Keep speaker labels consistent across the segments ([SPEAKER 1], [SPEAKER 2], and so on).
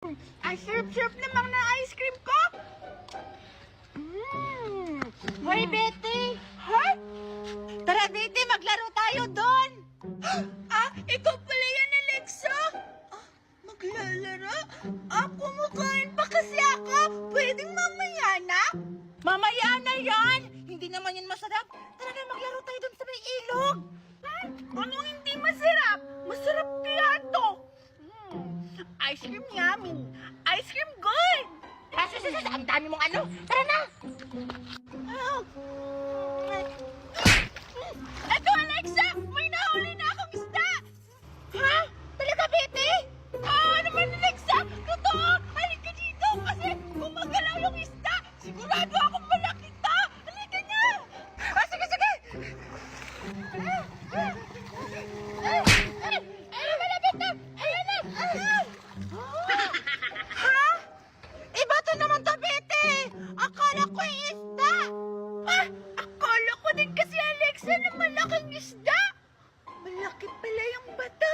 [SPEAKER 1] Ang sarap-sarap namang na ice cream ko.
[SPEAKER 2] Hoy, Betty!
[SPEAKER 1] Ha?
[SPEAKER 2] Tara, Betty, maglaro tayo doon!
[SPEAKER 1] Ikaw pala yan, Alexa? Maglalaro? Kumakain pa kasi ako. Pwedeng mamaya na?
[SPEAKER 2] Mamaya na yan! Hindi naman yan masarap. Tara na, maglaro tayo doon sa may ilog!
[SPEAKER 1] Anong hindi masarap? Masarap kaya to. Ice cream yummy. Ice cream good.
[SPEAKER 2] Ang dami mong ano! Tara na!
[SPEAKER 1] Eto, Alexa! May nahuli na akong isda!
[SPEAKER 2] Ha? Talaga, Betty?
[SPEAKER 1] Naman, Alexa! Totoo! Halika dito kasi gumagalaw yung isda! Sigurado akong malaki to! Halika na! Sige, sige! Malapit na! Ayan na!
[SPEAKER 2] Ha? Iba to naman to, Betty! Akala ko yung isda!
[SPEAKER 1] Akala ko din kasi, Alexa, na malaking isda! Malaki pala yung bata!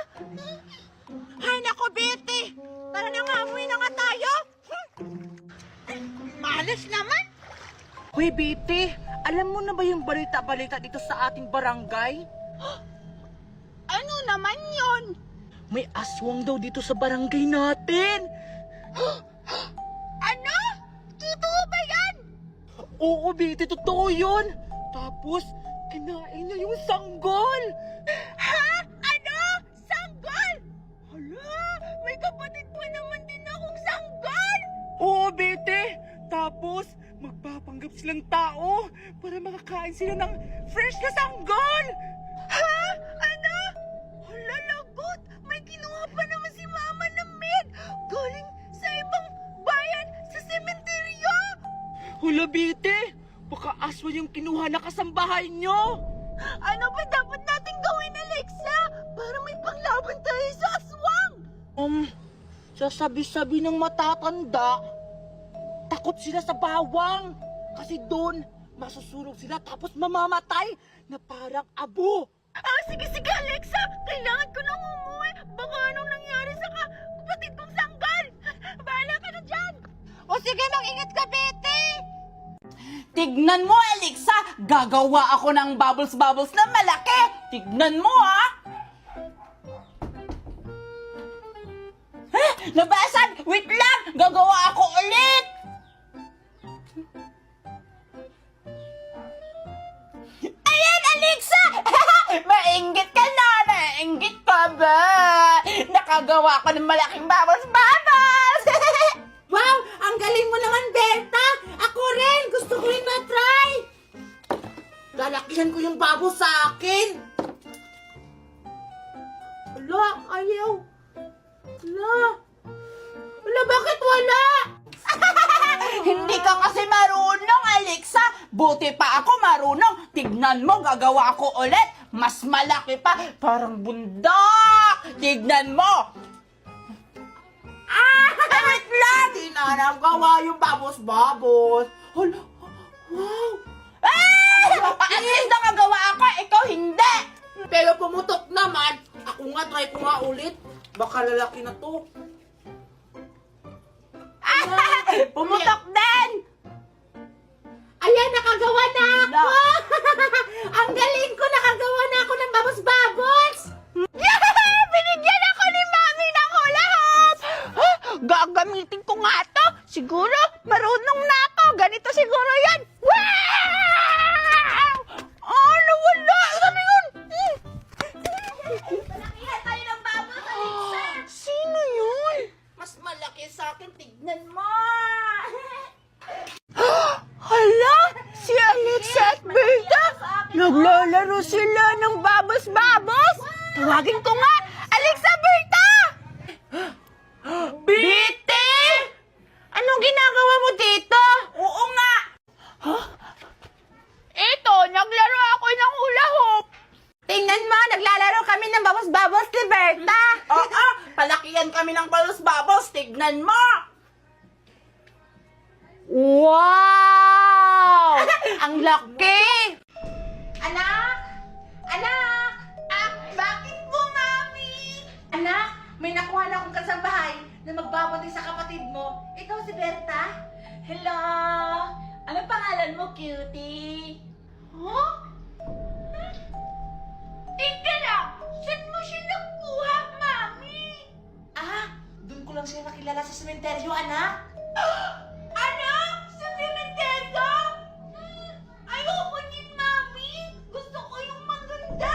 [SPEAKER 2] Hay nako, Betty! Tara na nga, umuwi na nga tayo!
[SPEAKER 1] Malas naman!
[SPEAKER 2] Hoy, Betty! Alam mo na ba yung balita-balita dito sa ating barangay?
[SPEAKER 1] Ano naman yon?
[SPEAKER 2] May aswang daw dito sa barangay natin!
[SPEAKER 1] Ano? Totoo ba yan?
[SPEAKER 2] Oo, Betty, totoo yun! Tapos, kinain niya yung sanggol!
[SPEAKER 1] Ha? Ano? Sanggol? Hala, may kapatid pa naman din akong sanggol!
[SPEAKER 2] Oo, Betty! Tapos, magpapanggap silang tao para makakain sila ng fresh na sanggol!
[SPEAKER 1] Ha? Ano? Hala, lagot! May kinuha pa naman si Mama ng meat! Galing sa ibang bayan sa sementeryo!
[SPEAKER 2] Hula, Betty! Baka aswang yung kinuha na kasambahay nyo!
[SPEAKER 1] Ano ba dapat natin gawin, Alexa? Para may panglaban tayo sa aswang!
[SPEAKER 2] Sasabi-sabi ng matatanda, takot sila sa bawang. Kasi doon, masusunog sila tapos mamamatay na parang abo.
[SPEAKER 1] Sige, sige, Alexa! Kailangan ko nang umuwi! Baka anong nangyari sa kapatid kong sanggol! Bahala ka na dyan!
[SPEAKER 2] O sige, mag-ingat ka, Betty! Tignan mo, Alexa! Gagawa ako ng bubbles-bubbles na malaki! Tignan mo, ha! Nabasan! Wait lang! Gagawa ako ulit! Ayan, Alexa! Mainggit ka na! Nainggit ka ba? Nakagawa ko ng malaking bubbles-bubbles! Wow! Ang galing mo naman, Berta! Ako rin! Gusto ko rin na-try! Lalakihan ko yung bubbles sa akin! Wala! Ayaw! Wala! Wala! Bakit wala? Hindi ka kasi marunong, Alexa! Buti pa ako marunong! Tignan mo, gagawa ko ulit! Mas malaki pa! Parang bundok! Tignan mo! Wait lang! Di na nagawa yung babos-babos! Hala! Wow! At least nakagawa ako! Ikaw hindi! Pero pumutok naman! Ako nga, try ko nga ulit! Baka lalaki na to! Pumutok din! Ayan, nakagawa na ako! Ang galing ko! Nakagawa na ako ng babos-babos!
[SPEAKER 1] Binigyan ako ni Mami ng hula hoop! Gagamitin ko nga to! Siguro, marunong na ako! Ganito siguro yan! Wow! Nawala! Ano yun?
[SPEAKER 2] Palakihan tayo ng babos, Alexa!
[SPEAKER 1] Sino yun?
[SPEAKER 2] Mas malaki sa akin, tignan mo!
[SPEAKER 1] Hala! Si Alexa at Berta! Naglalaro sila ng babos-babos! Tawagin ko nga! Alexa, Berta!
[SPEAKER 2] Betty!
[SPEAKER 1] Anong ginagawa mo dito?
[SPEAKER 2] Oo nga!
[SPEAKER 1] Ito, naglaro ako ng hula hoop!
[SPEAKER 2] Tingnan mo, naglalaro kami ng babos-babos ni Berta! Oo, palakihan kami ng babos-babos, tignan mo!
[SPEAKER 1] Wow! Ang laki!
[SPEAKER 2] Anak! Anak!
[SPEAKER 1] Bakit po, Mami?
[SPEAKER 2] Anak, may nakuha na akong kasambahay. na magbabantay sa kapatid mo. Ikaw si Berta? Hello! Anong pangalan mo, cutie?
[SPEAKER 1] Huh? Teka lang! Saan mo siya nakuha, Mami?
[SPEAKER 2] Doon ko lang siya nakilala sa sementeryo, anak.
[SPEAKER 1] Anak! Sa sementeryo? Ayoko din, Mami! Gusto ko yung maganda!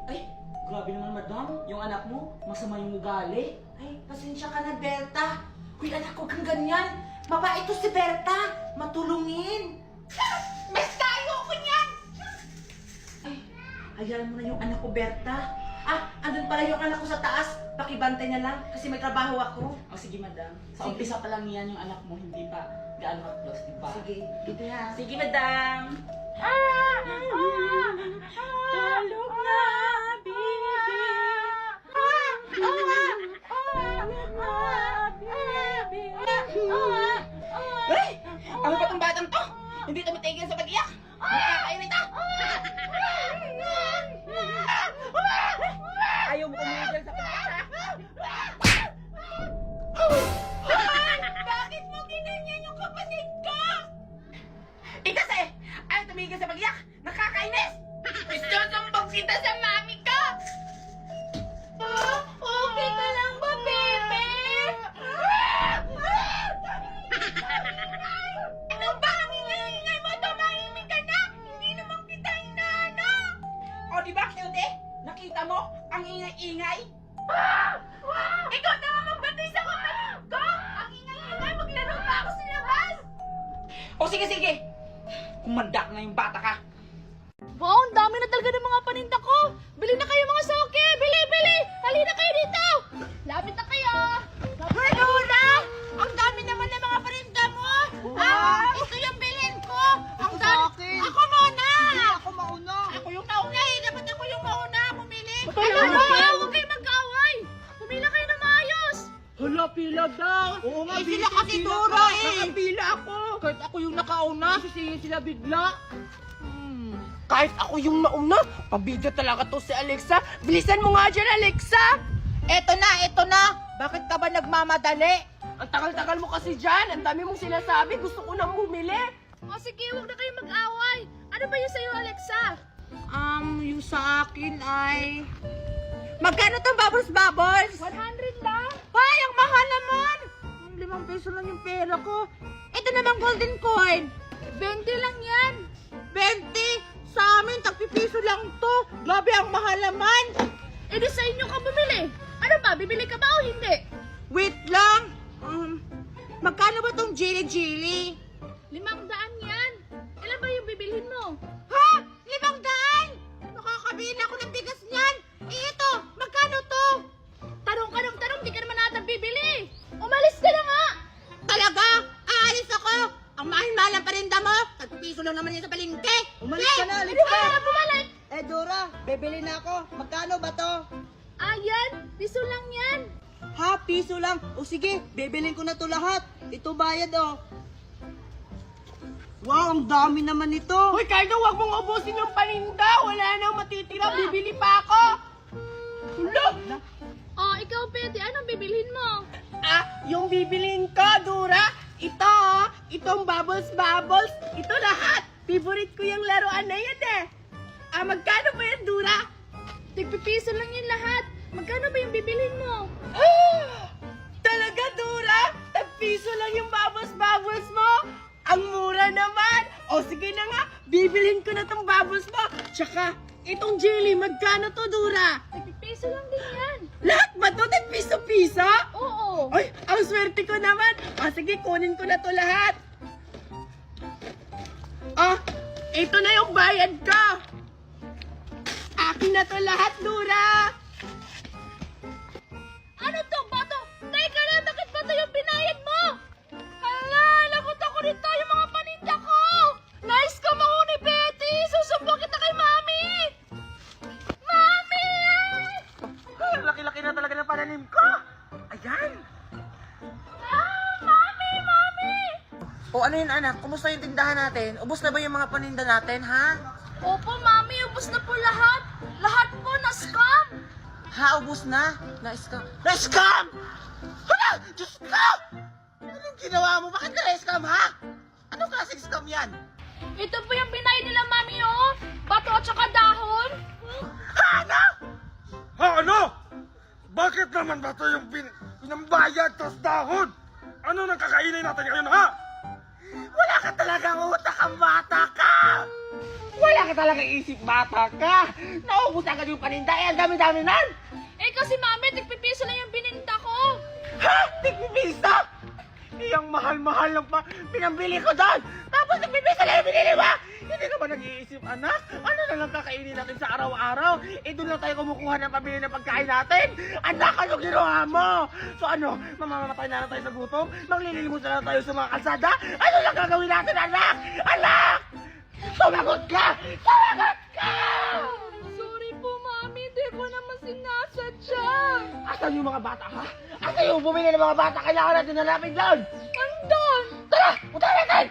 [SPEAKER 2] Ay, grabe naman, madam. Yung anak mo, masama yung ugali. Ay, pasensya ka na, Berta. Uy, anak, huwag kang ganyan. Mabait to si Berta. Matulungin.
[SPEAKER 1] Basta ayoko niyan!
[SPEAKER 2] Ay, hayaan mo na yung anak ko, Berta. Andun pala yung anak ko sa taas. Pakibantay na lang kasi may trabaho ako. Sige, madam. Sa
[SPEAKER 3] Sige.
[SPEAKER 2] umpisa pa lang yan yung anak mo, hindi pa gaano ka-close, di ba?
[SPEAKER 3] Sige, dito ha.
[SPEAKER 2] Sige, madam.
[SPEAKER 1] Tulog na, baby! Tulog na, baby!
[SPEAKER 2] Ay! Ano ba tong batang to? Hindi ito matigil sa pag-iyak. Nakakainit ah! Ayaw mo kumigil sa pag-iyak
[SPEAKER 1] Bakit mo ginanyan yung kapatid ko?
[SPEAKER 2] kasi! Ayaw tumigil sa pag-iyak! Nakakainis!
[SPEAKER 1] Isusumbong kita sa mami ko! Okay ka lang ba, bebe? Ano ba ang ingay mo? Tumahimik ka na! Hindi naman kita inaano!
[SPEAKER 2] O di ba, cutie? Nakita mo? Ang ingay-ingay?
[SPEAKER 1] Ikaw na nga magbantay sa kapatid ko! Ang ingay-ingay! Maglaro pa ako sa labas!
[SPEAKER 2] O sige, sige! Kumandak na yung bata ka!
[SPEAKER 1] Wow, ang dami na talaga ng mga paninda ko! Bili na kayo mga soke! Bili, bili! Halina kayo dito! Lapit na kayo! Hoy, Lola! Ang dami naman ng mga paninda mo! Ito yung bilhin ko! Ang dami! Ako muna!
[SPEAKER 3] Ako mauna.
[SPEAKER 1] Ako yung nauna eh! Dapat ako yung mauna! Pumili!
[SPEAKER 3] Kaya
[SPEAKER 1] Ano
[SPEAKER 3] nga.
[SPEAKER 1] ba? Huwag kayo mag-away! Pumila kayo na maayos!
[SPEAKER 3] Hala, pila daw. Oo nga,
[SPEAKER 1] sila kasi Dora eh.
[SPEAKER 3] Nakapila ako. Kahit ako yung nakauna, sisingin sila bigla. Kahit ako yung nauna, pabidyo talaga to si Alexa. Bilisan mo nga dyan, Alexa. Eto na. Bakit ka ba nagmamadali? Ang tagal-tagal mo kasi dyan. Ang dami mong sinasabi. Gusto ko nang bumili.
[SPEAKER 1] O sige, huwag na kayo mag-away! Ano ba yung sa'yo, Alexa?
[SPEAKER 3] Yung sa akin ay... Magkano tong bubbles?
[SPEAKER 1] 100 lang!
[SPEAKER 3] Ay, ang mahal naman! 5 peso lang yung pera ko. Ito namang golden coin.
[SPEAKER 1] 20 lang yan!
[SPEAKER 3] 20! Sa amin, tagpipiso lang to. Grabe, ang mahal naman.
[SPEAKER 1] E di sa inyo ka bumili! Ano ba, bibili ka ba o hindi?
[SPEAKER 3] Wait lang. Magkano ba tong jili-jili?
[SPEAKER 1] 500 yan! Ilan ba yung bibilhin mo?
[SPEAKER 3] Ha? 500? Nakakabili ako ng bigas niyan. Ito, magkano to?
[SPEAKER 1] Tanong ka ng tanong, di ka naman natang bibili! Umalis ka na nga!
[SPEAKER 3] Talaga? Aalis ako. Ang mahal-mahal ang parinda mo. Tagpipiso lang naman yan sa palengke. Umalis ka na,
[SPEAKER 1] Hindi ka na bumalik!
[SPEAKER 3] Dora, bibili na ako. Magkano ba to?
[SPEAKER 1] Ayan, piso lang yan!
[SPEAKER 3] Ha, piso lang. O sige, bibilin ko na to lahat. Ito bayad Wow, ang dami naman ito. Hoy, Cardo, huwag mong ubusin yung paninda. Wala nang matitira. Bibili pa ako. Hulo!
[SPEAKER 1] Oh, ikaw, Pete, anong bibilhin mo?
[SPEAKER 3] Yung bibilin ko, Dura. Ito, itong bubbles. Ito lahat. Favorite ko yung laruan na yan magkano ba yan, Dura?
[SPEAKER 1] Tigpipiso lang yun lahat. Magkano ba yung bibilhin mo?
[SPEAKER 3] Talaga, Dura? Tag-piso lang yung bubbles mo? Ang mura naman! O sige na nga, bibilhin ko na tong bubbles mo. Tsaka, itong jelly, magkano to, Dura?
[SPEAKER 1] Tigpipiso lang din yan.
[SPEAKER 3] Lahat ba to? Tag-piso-piso?
[SPEAKER 1] Oo.
[SPEAKER 3] Ay, ang swerte ko naman. Sige, kunin ko na to lahat. Ito na yung bayad ko. Akin na to lahat, Dura.
[SPEAKER 1] Ano to, bato? Teka lang, bakit ba to yung binayad mo? Hala, lagot ako nito yung mga paninda ko! Nice ka mahuni, Betty! Susumbong kita kay Mami! Mami!
[SPEAKER 3] Laki-laki na talaga ng pananim ko. Ayan.
[SPEAKER 1] Mami!
[SPEAKER 3] O ano yun, anak? Kumusta yung tindahan natin? Ubus na ba yung mga paninda natin, ha?
[SPEAKER 1] Opo, Mami, ubos na po lahat. Lahat po na-scam.
[SPEAKER 3] Ha, ubus na? Na-scam? Na-scam! Hala! Diyos ko! Anong ginawa mo? Bakit ka na-scam, ha? Anong klaseng scam yan?
[SPEAKER 1] Ito po yung binayin nila, mami, oh. Bato at saka dahon.
[SPEAKER 3] Ano?
[SPEAKER 4] Ha, ano? Bakit naman ba ito yung pinambayad tas dahon? Ano nang kakainin natin ngayon, ha?
[SPEAKER 3] Wala ka talagang utak ang bata ka! Wala ka talagang isip bata ka! Naubusan ka yung paninda, eh, ang dami-dami nan!
[SPEAKER 1] Eh, kasi, mami, tigpipiso lang yung bininta ko.
[SPEAKER 3] Ha? Tigpipisa? Iyang mahal-mahal lang pa pinambili ko doon! Tapos tigpipisa lang yung binili mo! Hindi ka ba nag-iisip, anak? Ano na lang kakainin natin sa araw-araw? Eh, doon lang tayo kumukuha ng pabili ng pagkain natin! Anak, ano ginawa mo? So ano, mamamatay na lang tayo sa gutom? Maglililimos na lang tayo sa mga kalsada? Ano lang gagawin natin, anak? Anak! Sumagot ka! Sumagot ka!
[SPEAKER 1] Sorry po, mami. Di ko naman sinasadya.
[SPEAKER 3] Asan yung mga bata, ha? Asan yung bumili ng mga bata? Kailangan natin hanapin doon!
[SPEAKER 1] Andon!
[SPEAKER 3] Tara! Punta natin!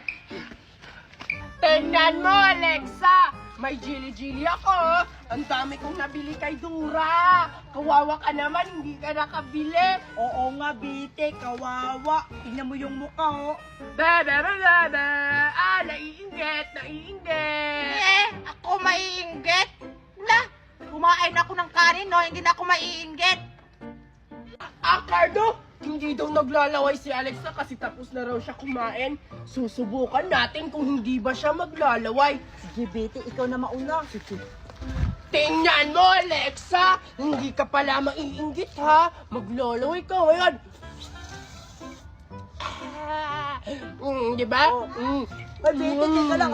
[SPEAKER 3] Tingnan mo, Alexa! May jili-jili ako! Ang dami kong nabili kay Dura! Kawawa ka naman, hindi ka nakabili! Oo nga, Bite, kawawa! Tingnan mo yung mukha, oh! Bebe! Ah, naiinggit!
[SPEAKER 2] Ako maiinggit? Wala, kumain ako ng kanin, no? Hindi na ako maiinggit.
[SPEAKER 3] Cardo! Hindi daw naglalaway si Alexa kasi tapos na raw siya kumain. Susubukan natin kung hindi ba siya maglalaway.
[SPEAKER 2] Sige, Betty, ikaw na mauna.
[SPEAKER 3] Tingnan mo, Alexa! Hindi ka pala maiinggit, ha? Maglalaway ka ngayon. Di ba?
[SPEAKER 2] Ay, Betty, teka lang.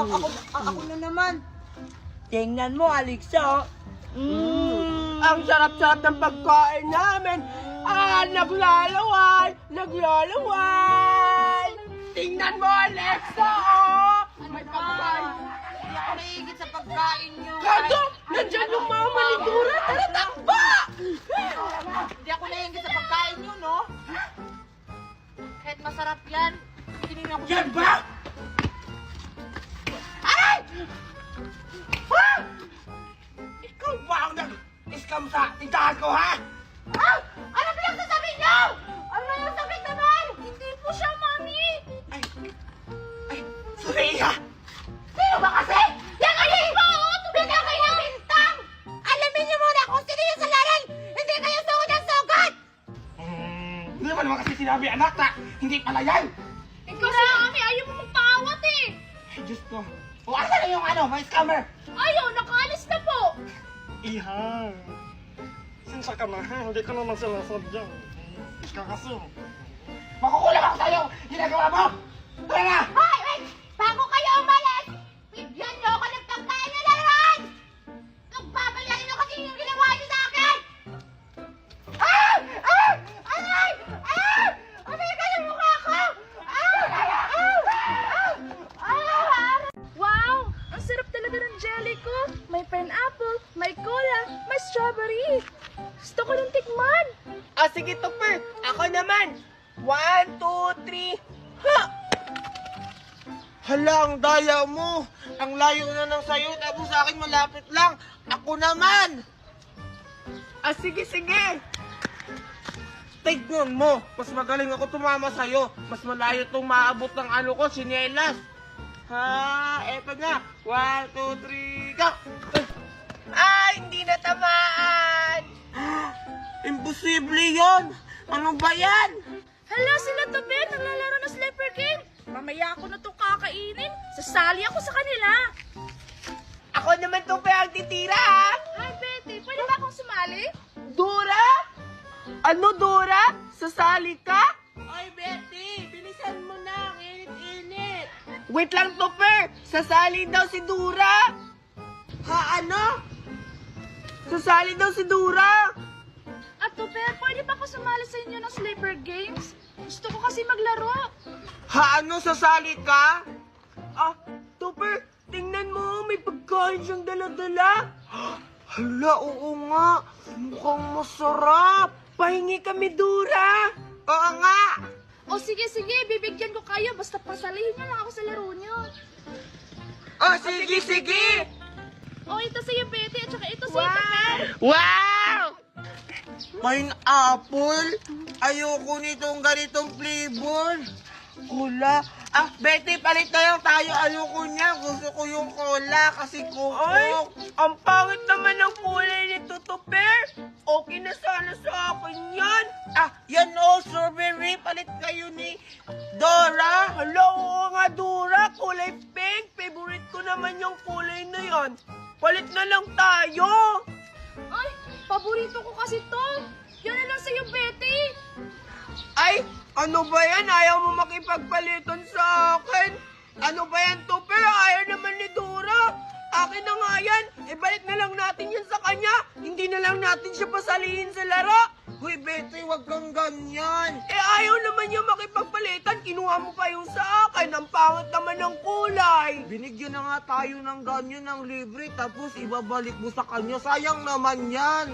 [SPEAKER 2] Ako na naman. Tingnan mo, Alexa.
[SPEAKER 3] Ang sarap-sarap ng pagkain namin. Naglalaway! Tingnan mo, Alexa, oh! May pagkain.
[SPEAKER 2] Hindi ako naiingit sa pagkain nyo.
[SPEAKER 3] Cardo! Nandyan yung mama ni Dura! Tara, takba!
[SPEAKER 2] Hindi ako naiingit sa pagkain nyo, no? Kahit masarap yan, hindi na ako...
[SPEAKER 3] Yan ba? Aray! Ha? Ikaw ba ang nag-scam sa tindahan ko, ha?
[SPEAKER 1] Ano pinagsasabi niyo? Ano yung sakit naman? Hindi po siya, mami.
[SPEAKER 3] Ay, Sophia!
[SPEAKER 2] Sino ba kasi?
[SPEAKER 1] Yan kayo iba, oh! Tumigil kayo!
[SPEAKER 2] Bintang! Alamin niyo muna kung sino yung salaran! Hindi kayo sugod ng sugod!
[SPEAKER 4] Hindi naman kasi sinabi, anak, na hindi pala yan.
[SPEAKER 1] Ikaw na, mami, ayaw mo magpaawat eh.
[SPEAKER 4] Ay, Diyos ko.
[SPEAKER 3] O, asan na yung may scammer?
[SPEAKER 1] Ayaw, nakaalis na po.
[SPEAKER 4] Iha. Sinsa ka na, ha? Hindi ka naman sila sadya. Kakaso.
[SPEAKER 3] Makukulam ako sa'yo! Ginagawa mo! Tara na!
[SPEAKER 2] Hoy! Wait! Bago kayo umalis! Bigyan niyo ako ng pagkain na laruan! Nagbabayarin niyo kasi yung ginawa niyo sa akin! Ah! Ah! Aray! Ah! Aray ka yung mukha ko! Ah! Ah!
[SPEAKER 1] Wow! Ang sarap talaga ng jelly ko. May pineapple, may cola, may strawberry. Gusto ko ng tikman.
[SPEAKER 3] Sige, Tupper. Ako naman. 1, 2, 3. Ha! Hala, ang daya mo. Ang layo na ng sayo, tapos sa akin malapit lang. Ako naman. Sige. Tignan mo. Mas magaling ako tumama sa'yo. Mas malayo itong maabot ng ano ko, sinelas. Ha, eto na. 1, 2, 3, go! Hindi natamaan! Imposible yon! Ano ba yan?
[SPEAKER 1] Hala, sila Tobe, naglalaro ng sleeper game. Mamaya ako na ito kakainin. Sasali ako sa kanila.
[SPEAKER 3] Ako naman to pa ang titira, ha?
[SPEAKER 1] Hi, Betty. Pwede ba akong sumali?
[SPEAKER 3] Dora? Ano, Dora? Sasali ka? Ay, Betty, bilisan mo na. Ang init-init. Wait lang, Topper. Sasali daw si Dora. Ha, ano? Sasali daw si Dora.
[SPEAKER 1] At Tobe, pwede ba ako sumali sa inyo ng sleeper games? Gusto ko kasi maglaro.
[SPEAKER 3] Ha, ano? Sasali ka? Topper, tingnan mo. May pagkain siyang dala-dala. Hala, oo nga. Mukhang masarap. Pahingi kami, Dora. Oo nga.
[SPEAKER 1] O sige, bibigyan ko kayo. Basta pasalihin niyo lang ako sa laro niyo.
[SPEAKER 3] Sige.
[SPEAKER 1] O, ito sa'yo, Betty. At saka ito sa'yo, Tobe.
[SPEAKER 3] Wow! Pineapple? Ayoko nitong ganitong flavor. Cola? Ah, Betty, palit na lang tayo. Ayoko niya. Gusto ko yung cola kasi coke. Ay, ang pangit naman ng kulay nito, Tupper. Okay na sana sa akin yan. Ah, yan o, strawberry. Palit kayo ni Dora. Hello, oo nga, Dora. Kulay pink. Favorite ko naman yung kulay na yan. Palit na lang tayo.
[SPEAKER 1] Ay, paborito ko kasi to. Yan na lang sa'yo, Betty.
[SPEAKER 3] Ay, ano ba yan? Ayaw mo makipagpalitan sa akin? Ano ba yan, Tupper? Ayaw naman ni Dora. Akin na nga yan. Ibalik na lang natin yan sa kanya. Hindi na lang natin siya pasalihin sa laro. Hoy, Betty, wag kang ganyan. Eh, ayaw naman niya makipagpalitan. Kinuha mo pa yung sa akin. Ang pangit naman ng kulay. Binigyan na nga tayo ng ganyan ng libre. Tapos ibabalik mo sa kanya. Sayang naman yan.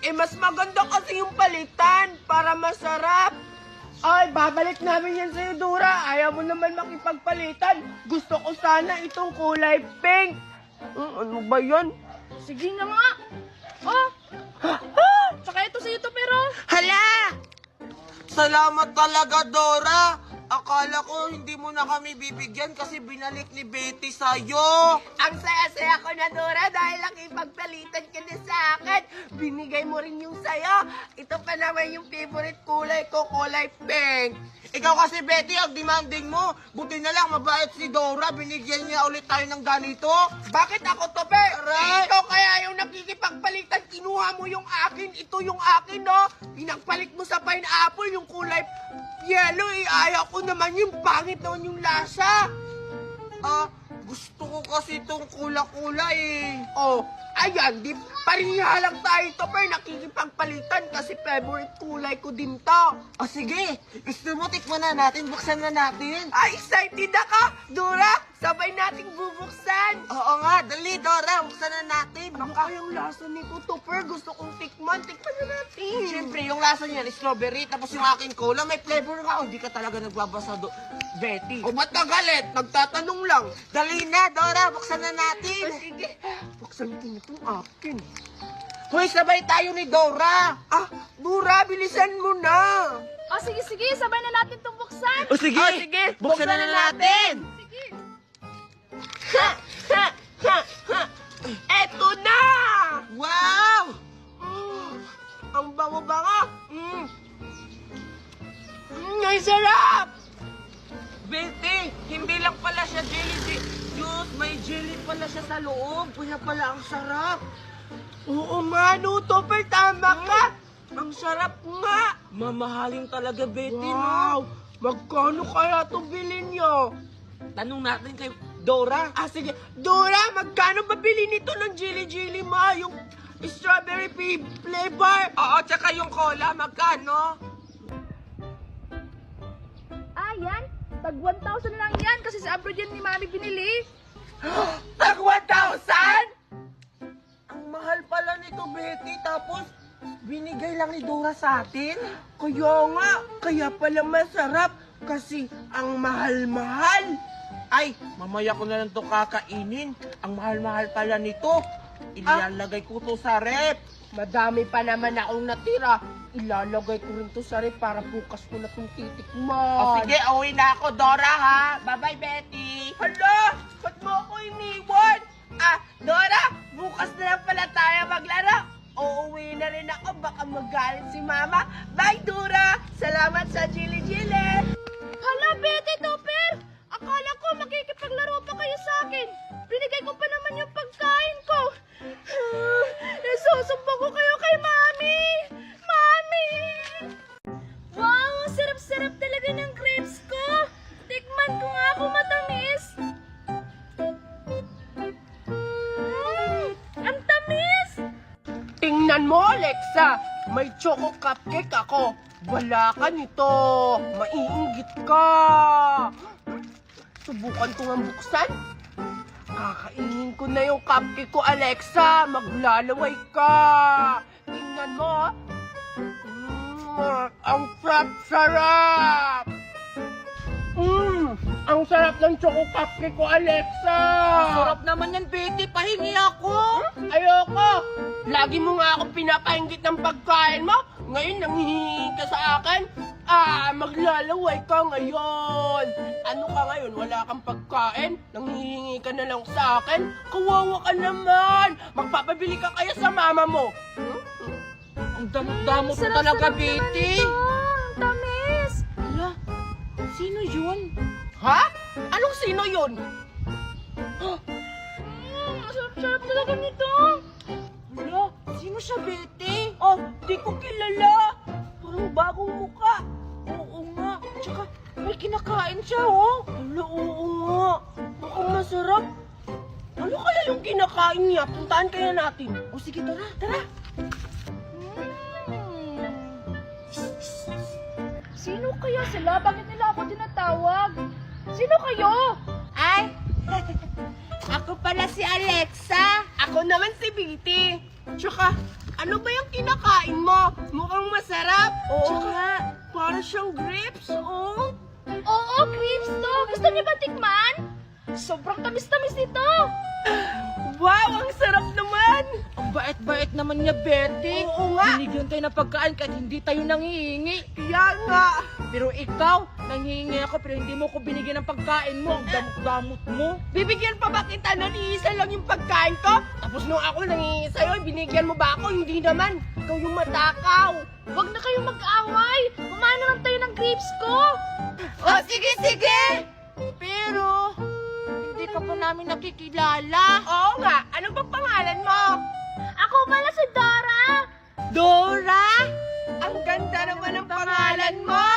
[SPEAKER 3] Eh, mas maganda kasi yung palitan para masarap. Ay, babalik namin yan sa'yo, Dora. Ayaw mo naman makipagpalitan. Gusto ko sana itong kulay pink. Ano ba yan?
[SPEAKER 1] Sige na nga. Oh, tsaka ito sa'yo to, pero...
[SPEAKER 3] Hala! Salamat talaga, Dora. Akala ko hindi mo na kami bibigyan kasi binalik ni Betty sa'yo. Ang saya-saya ko na, Dora, dahil nakipagpalitan ka na sa akin. Binigay mo rin yung sayo. Ito pa naman yung favorite kulay ko, kulay pink. Ikaw kasi, Betty, ang demanding mo. Buti na lang, mabait si Dora. Binigyan niya ulit tayo ng ganito. Bakit ako to, Pe? Ikaw kaya yung nakikipagpalitan, kinuha mo yung akin. Ito yung akin, no? Pinagpalit mo sa pineapple, yung kulay yellow. Ayaw ko naman yung pangit naman yung lasa. Gusto ko kasi itong kula-kula eh. Oh, ayan, di pariha lang tayo ito, pero nakikipagpalitan kasi favorite kulay ko din to. Sige, gusto mo tikman na natin, buksan na natin. Ay, excited ako, Dora. Sabay nating bubuksan. Oo nga, dali, Dora, buksan na natin. Ano kayang lasa nito, Tupper? Gusto kong tikman na natin. Siyempre, yung lasa niyan, strawberry, tapos yung aking cola, may flavor nga. Hindi ka talaga nagbabasa, Betty. O ba't nagalit? Nagtatanong lang. Dali na, Dora, buksan na natin. Sige, buksan ko itong akin. Hoy, sabay tayo ni Dora. Dora, bilisan mo na.
[SPEAKER 1] Oh, sige, sabay na natin itong buksan.
[SPEAKER 3] Sige, buksan na natin.
[SPEAKER 1] Sige.
[SPEAKER 3] Eto na! Wow! Ang bango-bango! Ang sarap! Betty, hindi lang pala siya jelly juice, may jelly pala siya sa loob. Kaya pala ang sarap. Oo nga, no, Topper, tama ka. Ang sarap nga. Mamahalin talaga, Betty, no? Magkano kaya itong bilhin niyo? Tanong natin kay Dora. Sige. Dora, magkano ba bilhin nito ng jelly mo? Yung strawberry flavor? Oo, tsaka yung cola, magkano?
[SPEAKER 1] Yan. Tag 1,000 lang yan kasi sa abroad yan ni Mami binili.
[SPEAKER 3] Tag 1,000? Ang mahal pala nito, Betty. Tapos, binigay lang ni Dora sa atin? Kaya nga, kaya pala masarap. Kasi ang mahal-mahal. Ay, mamaya ko na lang ito kakainin. Ang mahal-mahal pala nito. Ilalagay ko to sa rep. Madami pa naman akong natira. Ilalagay ko rin to sa rep para bukas ko na itong titikman. Sige, uwi na ako, Dora, ha? Bye-bye, Betty. Hala, ba't mo ako iniwan? Dora, bukas na lang pala tayo maglaro. Uuwi na rin ako, baka magalit si Mama. Bye, Dora. Salamat sa jili-jili.
[SPEAKER 1] Hala, Betty, Topper! Akala ko makikipaglaro pa kayo sa akin. Binigay ko pa naman yung pagkain ko. Isusumbo ko kayo kay Mami! Mami! Wow, sarap-sarap talaga ng grapes ko. Tikman ko nga kung matamis. Ang tamis!
[SPEAKER 3] Tingnan mo, Alexa. May choco cupcake ako. Wala ka nito. Maiinggit ka. Subukan ko nga buksan. Kakainin ko na yung cupcake ko, Alexa. Maglalaway ka. Tingnan mo. Ang sarap-sarap. Ang Sobrang sarap ng choco cupcake ko, Alexa!
[SPEAKER 2] Sarap naman yan, Betty. Pahingi ako.
[SPEAKER 3] Ayoko! Lagi mo nga akong pinapahinggit ng pagkain mo. Ngayon, nanghihingi ka sa akin. Maglalaway ka ngayon. Ano ka ngayon? Wala kang pagkain? Nanghihingi ka na lang sa akin? Kawawa ka naman. Magpapabili ka kaya sa mama mo.
[SPEAKER 2] Ang damot-damot mo talaga, Betty.
[SPEAKER 1] Ang tamis.
[SPEAKER 2] Hala, sino yun?
[SPEAKER 3] Ha? Anong sino yun?
[SPEAKER 1] Sarap talaga nito.
[SPEAKER 2] Hala, sino siya, Betty?
[SPEAKER 3] Oh, di ko kilala. Parang bagong muka.
[SPEAKER 2] Oo nga. Tsaka, may kinakain siya, oh.
[SPEAKER 3] Hala, oo nga. Mukhang masarap. Ano kaya yung kinakain niya? Puntahan kaya natin.
[SPEAKER 2] O sige, tara.
[SPEAKER 3] Tara.
[SPEAKER 1] Sino kaya sila? Bakit nila ako tinatawag? Sino kayo?
[SPEAKER 2] Ay, ako pala si Alexa.
[SPEAKER 3] Ako naman si Betty. Tsaka, ano ba yung kinakain mo? Mukhang masarap.
[SPEAKER 2] Oo
[SPEAKER 3] Tsaka,
[SPEAKER 2] nga.
[SPEAKER 3] para siyang grapes, oh.
[SPEAKER 1] Oo, grapes to. Gusto niyo ba tikman? Sobrang tamis-tamis nito.
[SPEAKER 3] Wow, ang sarap naman.
[SPEAKER 2] Ang bait-bait naman niya, Betty.
[SPEAKER 3] Oo nga.
[SPEAKER 2] Binigyan tayo ng pagkain kahit hindi tayo nanghihingi.
[SPEAKER 3] Kaya nga.
[SPEAKER 2] Pero ikaw, nanghihingi ako pero hindi mo ko binigyan ng pagkain mo. Ang damot-damot mo.
[SPEAKER 3] Bibigyan pa ba kita na isa lang yung pagkain ko? Tapos nung ako nangingi sa'yo, binigyan mo ba ako? Hindi naman. Ikaw yung matakaw.
[SPEAKER 1] Huwag na kayong mag-away. Kumain naman tayo ng grapes ko.
[SPEAKER 3] Oh, sige, sige.
[SPEAKER 2] Pero, hindi ka pa namin nakikilala.
[SPEAKER 3] Oo nga. Ano ba pangalan mo?
[SPEAKER 1] Ako pala si Dora.
[SPEAKER 3] Dora! Ang ganda naman ng pangalan mo!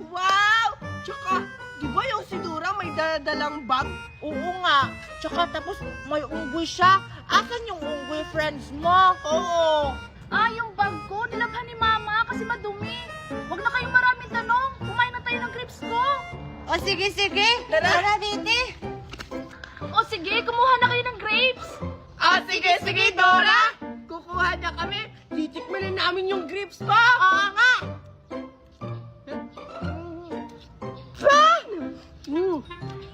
[SPEAKER 3] Wow! Tsaka, di ba yung si Dora may daladalang bag?
[SPEAKER 2] Oo nga. Tsaka tapos may unggoy siya. Asan yung unggoy friends mo?
[SPEAKER 3] Oo!
[SPEAKER 1] Yung bag ko, nilabhan ni Mama kasi madumi. Huwag na kayong maraming tanong. Kumain na tayo ng grapes ko.
[SPEAKER 2] O sige, sige.
[SPEAKER 3] Tara.
[SPEAKER 2] Betty.
[SPEAKER 1] O sige, kumuha na kayo ng grapes.
[SPEAKER 3] Sige, sige, Dora! Kukuha na kami. Titikman na namin yung grapes mo!
[SPEAKER 2] Oo nga.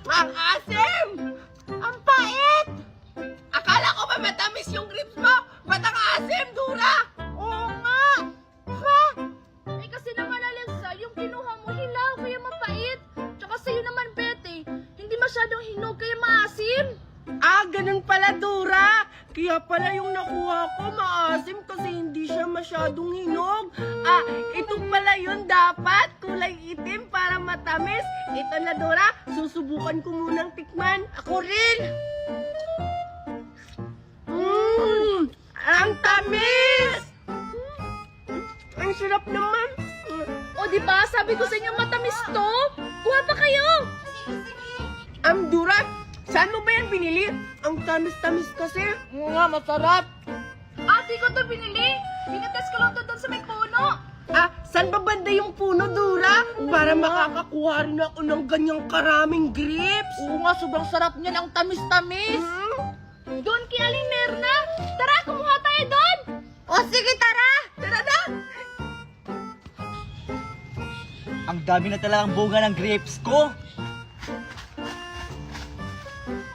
[SPEAKER 3] Ang asim! Ang pait! Akala ko ba matamis yung grapes mo? Ba't ang asim, Dora?
[SPEAKER 2] Oo nga.
[SPEAKER 1] Kasi naman, Alexa, yung kinuha mo hilaw kaya mapait. Tsaka sa'yo naman, Betty, hindi masyadong hinog kaya maasim.
[SPEAKER 3] Ganun pala, Dora. Kaya pala yung nakuha ko maasim kasi hindi siya masyadong hinog. Ito pala yun dapat. Kulay itim para matamis. Ito na, Dora. Susubukan ko munang tikman. Ako rin. Ang tamis! Ang sarap naman.
[SPEAKER 1] O di ba sabi ko sa inyo matamis to? Kuha pa kayo.
[SPEAKER 3] Dora, saan mo ba yan binili? Ang tamis-tamis kasi.
[SPEAKER 2] Oo nga, masarap.
[SPEAKER 1] Ate ko to binili. Pinatest ko lang to doon sa may puno.
[SPEAKER 3] Saan ba banda yung puno, Dora? Para makakakuha rin ako ng ganyang karaming grapes.
[SPEAKER 2] Oo nga, sobrang sarap niyan. Ang tamis-tamis.
[SPEAKER 1] Doon kay Aling Merna. Tara, kumuha tayo doon.
[SPEAKER 2] O sige, tara.
[SPEAKER 3] Tara na!
[SPEAKER 5] Ang dami na talagang bunga ng grapes ko.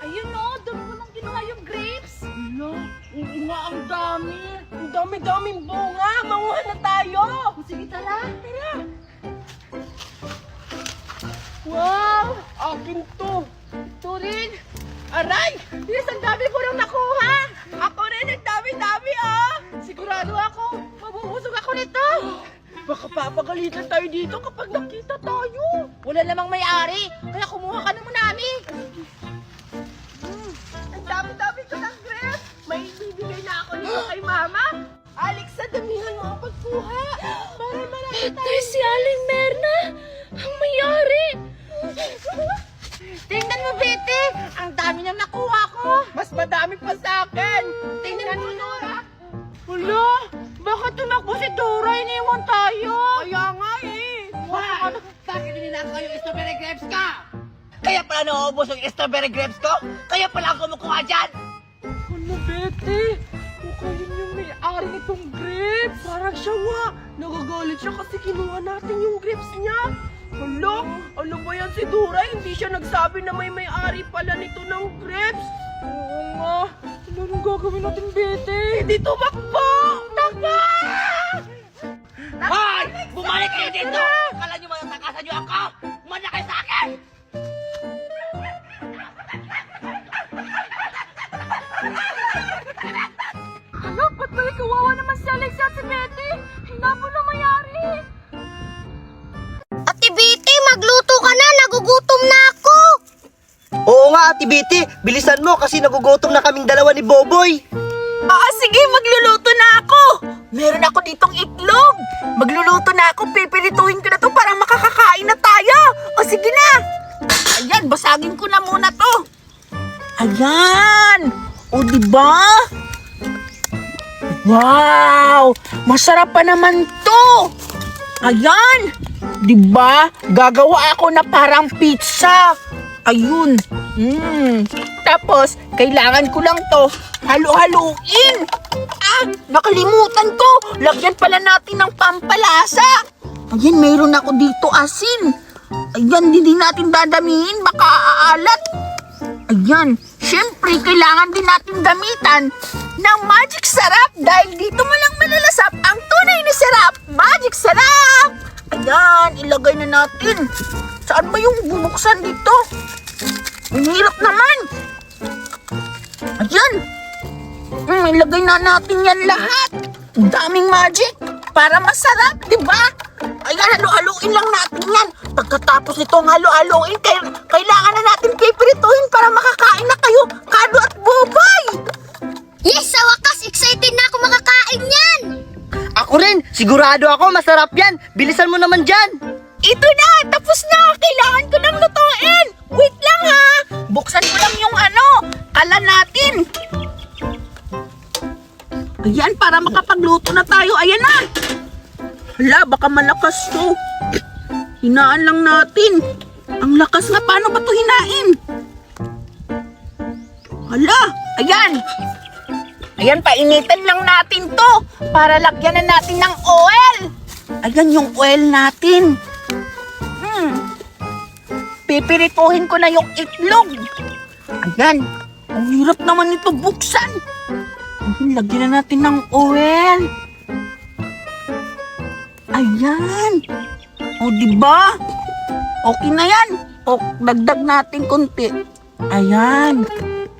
[SPEAKER 1] Ayun o, doon ko lang kinuha yung grapes.
[SPEAKER 3] Hala, oo nga, ang dami. Ang dami-daming bunga. Manguha na tayo.
[SPEAKER 1] Sige, tara.
[SPEAKER 3] Tara. Wow, akin to. Ito rin. Aray, yes, ang dami ko nang nakuha. Ako rin, ang dami-dami, Sigurado ako, mabubusog ako nito. Baka papagalitan tayo dito kapag nakita tayo.
[SPEAKER 2] Wala namang may-ari, kaya kumuha ka naman namin.
[SPEAKER 3] Ang dami-dami ko ng grapes. May ibibigay na ako nito kay Mama. Alexa, damihan mo ang pagkuha. Para marami tayo.
[SPEAKER 1] Tay, si Aling Merna. Ang mayari.
[SPEAKER 2] Tingnan mo, Betty. Ang dami nang nakuha ko.
[SPEAKER 3] Mas madami pa sa akin. Tingnan mo, Dora.
[SPEAKER 2] Hala, bakit tumakbo si Dora? Iniwan tayo.
[SPEAKER 3] Kaya nga
[SPEAKER 5] Wow! Bakit ninakaw yung strawberry grapes ka? Kaya pala nauubos yung strawberry grapes ko? Kaya pala ako kumukuha dyan?
[SPEAKER 3] Ano, Betty? Mukhang yun yung may-ari nitong grapes. Parang siya nga. Nagagalit siya kasi kinuha natin yung grapes niya. Hala, ano ba yan si Dura, hindi siya nagsabi na may-ari pala nito ng grapes. Oo nga. Anong gagawin natin, Bete? Di tumakbo! Takbo!
[SPEAKER 5] Hoy! Bumalik kayo dito! Kala nyo matatakasan nyo ako? Umanda kayo sa akin!
[SPEAKER 1] Ano? Ba't ba kawawa naman si Alexa at si Betty? Hinabo na mayari. Ate Betty, magluto ka na. Nagugutom na ako.
[SPEAKER 6] Oo nga, Ate Betty, bilisan mo kasi nagugutom na kaming dalawa ni Boboy.
[SPEAKER 2] Sige, magluluto na ako. Meron ako ditong itlog. Magluluto na ako, pipilituhin ko na to para makakakain na tayo. O sige na. Ayan, basagin ko na muna to. Ayan. O diba? Wow, masarap pa naman to. Ayan. Diba? Gagawa ako na parang pizza. Ayun. Tapos, kailangan ko lang to halo-haluin. Nakalimutan ko. Lagyan pala natin ng pampalasa. Ayan, mayroon ako dito asin. Ayan, hindi natin dadamihin. Baka aalat. Ayan, syempre, kailangan din natin gamitan ng magic sarap dahil dito mo lang malalasap ang tunay na sarap. Magic sarap! Ayan, ilagay na natin. Saan ba yung bubuksan dito? Ang hirap naman. Ayan. Ilagay na natin yan lahat. Ang daming magic para masarap, di ba? Ayan, halo-haluin lang natin yan. Pagkatapos nitong halo-haluin, kailangan na natin pipirituhin para makakain na kayo, Kado at Boboy.
[SPEAKER 1] Yes, sa wakas, excited na ako makakain yan.
[SPEAKER 6] Ako rin, sigurado ako masarap yan. Bilisan mo naman dyan.
[SPEAKER 2] Ito na, tapos na. Kailangan ko lang lutuin. Wait lang ha. Buksan ko lang yung kalan natin. Ayan, para makapagluto na tayo. Ayan na. Hala, baka malakas to. Hinaan lang natin. Ang lakas nga, paano ba to hinain? Hala, ayan. Ayan, painitan lang natin to. Para lagyan na natin ng oil. Ayan yung oil natin. Pipirituhin ko na yung itlog. Ayan. Ang hirap naman ito buksan. Ayan, lagyan na natin ng oil. Ayan. O, diba? Okay na yan. O, dagdag natin konti. Ayan.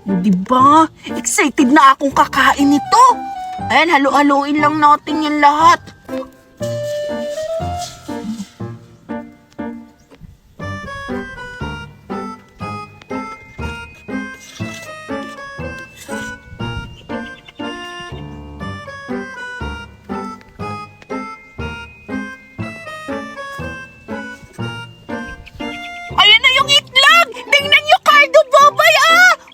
[SPEAKER 2] O, diba? Excited na akong kakain ito. Ayan, halo-haloin lang natin yan lahat. Ayan na yung itlog! Tingnan nyo, Cardo, Boboy,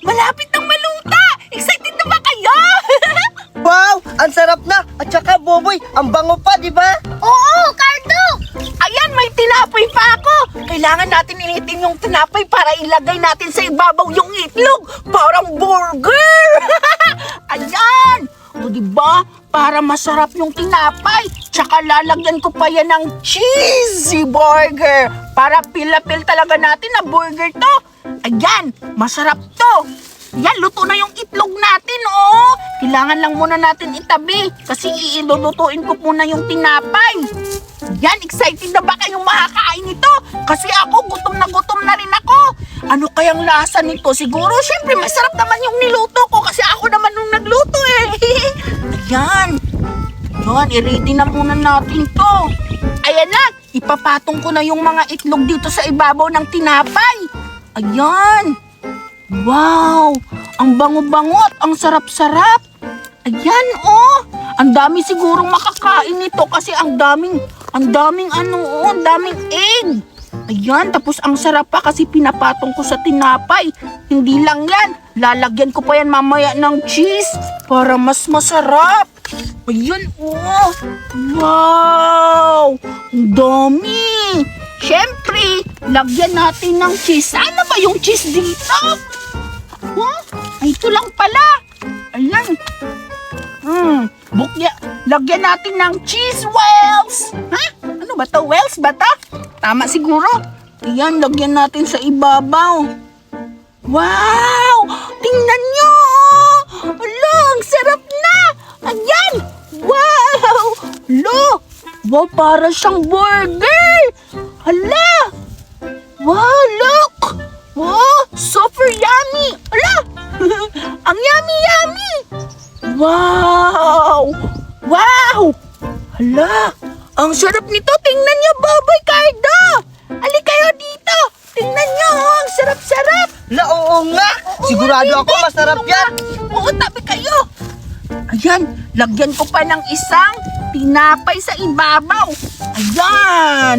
[SPEAKER 2] malapit nang maluta! Excited na ba kayo?
[SPEAKER 6] Wow, ang sarap na. At saka Boboy, ang bango pa, di ba?
[SPEAKER 1] Oo, Cardo.
[SPEAKER 2] Ayan, may tinapay pa ako! Kailangan natin initin yung tinapay para ilagay natin sa ibabaw yung itlog! Parang burger! Ayan! O diba? Para masarap yung tinapay. Tsaka lalagyan ko pa yan ng cheesy burger. Para pila-pil talaga natin na burger to. Ayan, masarap to. Yan, luto na yung itlog natin, oh. Kailangan lang muna natin itabi. Kasi iilulutuin ko muna yung tinapay. Yan, excited na ba kayong makakain ito? Kasi ako, gutom na rin ako. Ano kayang lasa nito? Siguro, syempre, masarap naman yung niluto ko kasi ako naman nung nagluto eh. Ayan. Yan, i-ready na muna natin to. Ayan na, ipapatong ko na yung mga itlog dito sa ibabaw ng tinapay. Ayan. Wow, ang bango-bango at ang sarap-sarap. Ayan, oh. Ang dami sigurong makakain nito kasi ang daming egg. Ayan, tapos ang sarap pa kasi pinapatong ko sa tinapay. Hindi lang yan, lalagyan ko pa yan mamaya ng cheese para mas masarap. Ayan, oh. Wow, ang dami. Siyempre, lagyan natin ng cheese. Ano ba yung cheese dito? Ay, ito lang pala. Ayan. Lagyan natin ng cheese wells. Ha? Ano ba to? Wells ba to? Tama siguro. Ayan, lagyan natin sa ibabaw. Wow! Tingnan nyo! Alo, ang sarap na! Ayan! Wow! Alo! Wow, para siyang burger! Hala! Wow, look! Wow, super yummy! Hala! Ang yummy! Wow! Wow! Hala! Ang sarap nito! Tingnan nyo, Baboy Cardo! Ali kayo dito! Tingnan nyo! Ang sarap-sarap!
[SPEAKER 6] La, oo nga. Sigurado ako masarap yan.
[SPEAKER 2] Oo, tabi kayo! Ayan, lagyan ko pa ng isang tinapay sa ibabaw. Ayan!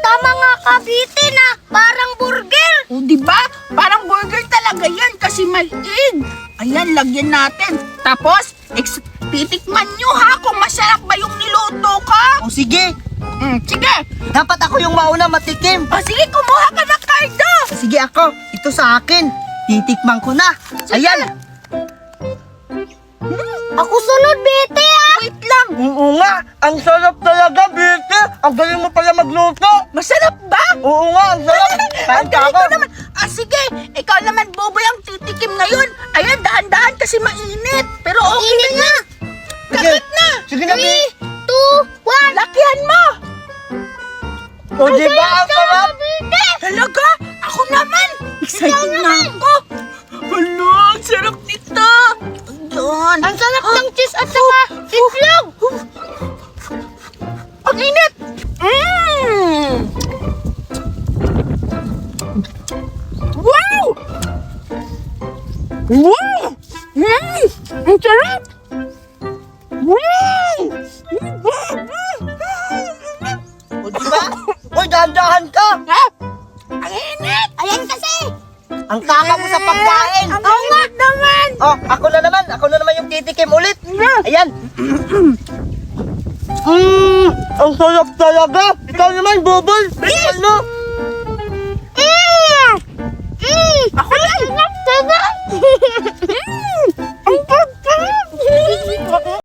[SPEAKER 1] Tama nga Cavite na, parang burger.
[SPEAKER 2] O, diba? Parang burger talaga yan kasi maliit. Ayan, lagyan natin. Tapos, titikman nyo ha kung masarap ba yung niluto ko.
[SPEAKER 6] O sige,
[SPEAKER 2] Sige.
[SPEAKER 6] dapat ako yung mauna matikim.
[SPEAKER 2] O sige, kumuha ka na, Cardo.
[SPEAKER 6] Sige ako, ito sa akin. Titikman ko na. Ayan.
[SPEAKER 1] Ako sunod, Bete ah.
[SPEAKER 2] Wait lang.
[SPEAKER 6] Oo nga, ang sarap talaga, Bete. Ang galing mo pala magluto.
[SPEAKER 2] Masarap ba?
[SPEAKER 6] Oo nga, ang sarap. Kain
[SPEAKER 2] Ang
[SPEAKER 6] ka
[SPEAKER 2] galing
[SPEAKER 6] ako.
[SPEAKER 2] ko naman. Sige, ikaw naman, Boboy, ang titikim ngayon. Ayan, dahan-dahan kasi mainit. Pero okay na yan. Kapit na.
[SPEAKER 6] Sige na, Bete.
[SPEAKER 1] 2, 1.
[SPEAKER 2] Lakihan mo.
[SPEAKER 6] O diba, ang sarap?
[SPEAKER 2] Talaga? Ako naman. Excited na ako. Hala, ang sarap nito. Ayan.
[SPEAKER 1] Ang sarap ng cheese at saka itlog.
[SPEAKER 2] Ang init. Wow! Wow! Ang sarap! Wow!
[SPEAKER 6] O diba? Uy, dahan-dahan ka.
[SPEAKER 2] Ha? Ang init!
[SPEAKER 1] Ayan kasi.
[SPEAKER 6] Ang tama mo sa pagkain.
[SPEAKER 2] Ang init naman!
[SPEAKER 6] Oh, ako na naman yung titikim ulit. Ayan. Ang sarap talaga. Ikaw naman, Bubol. Tikman mo.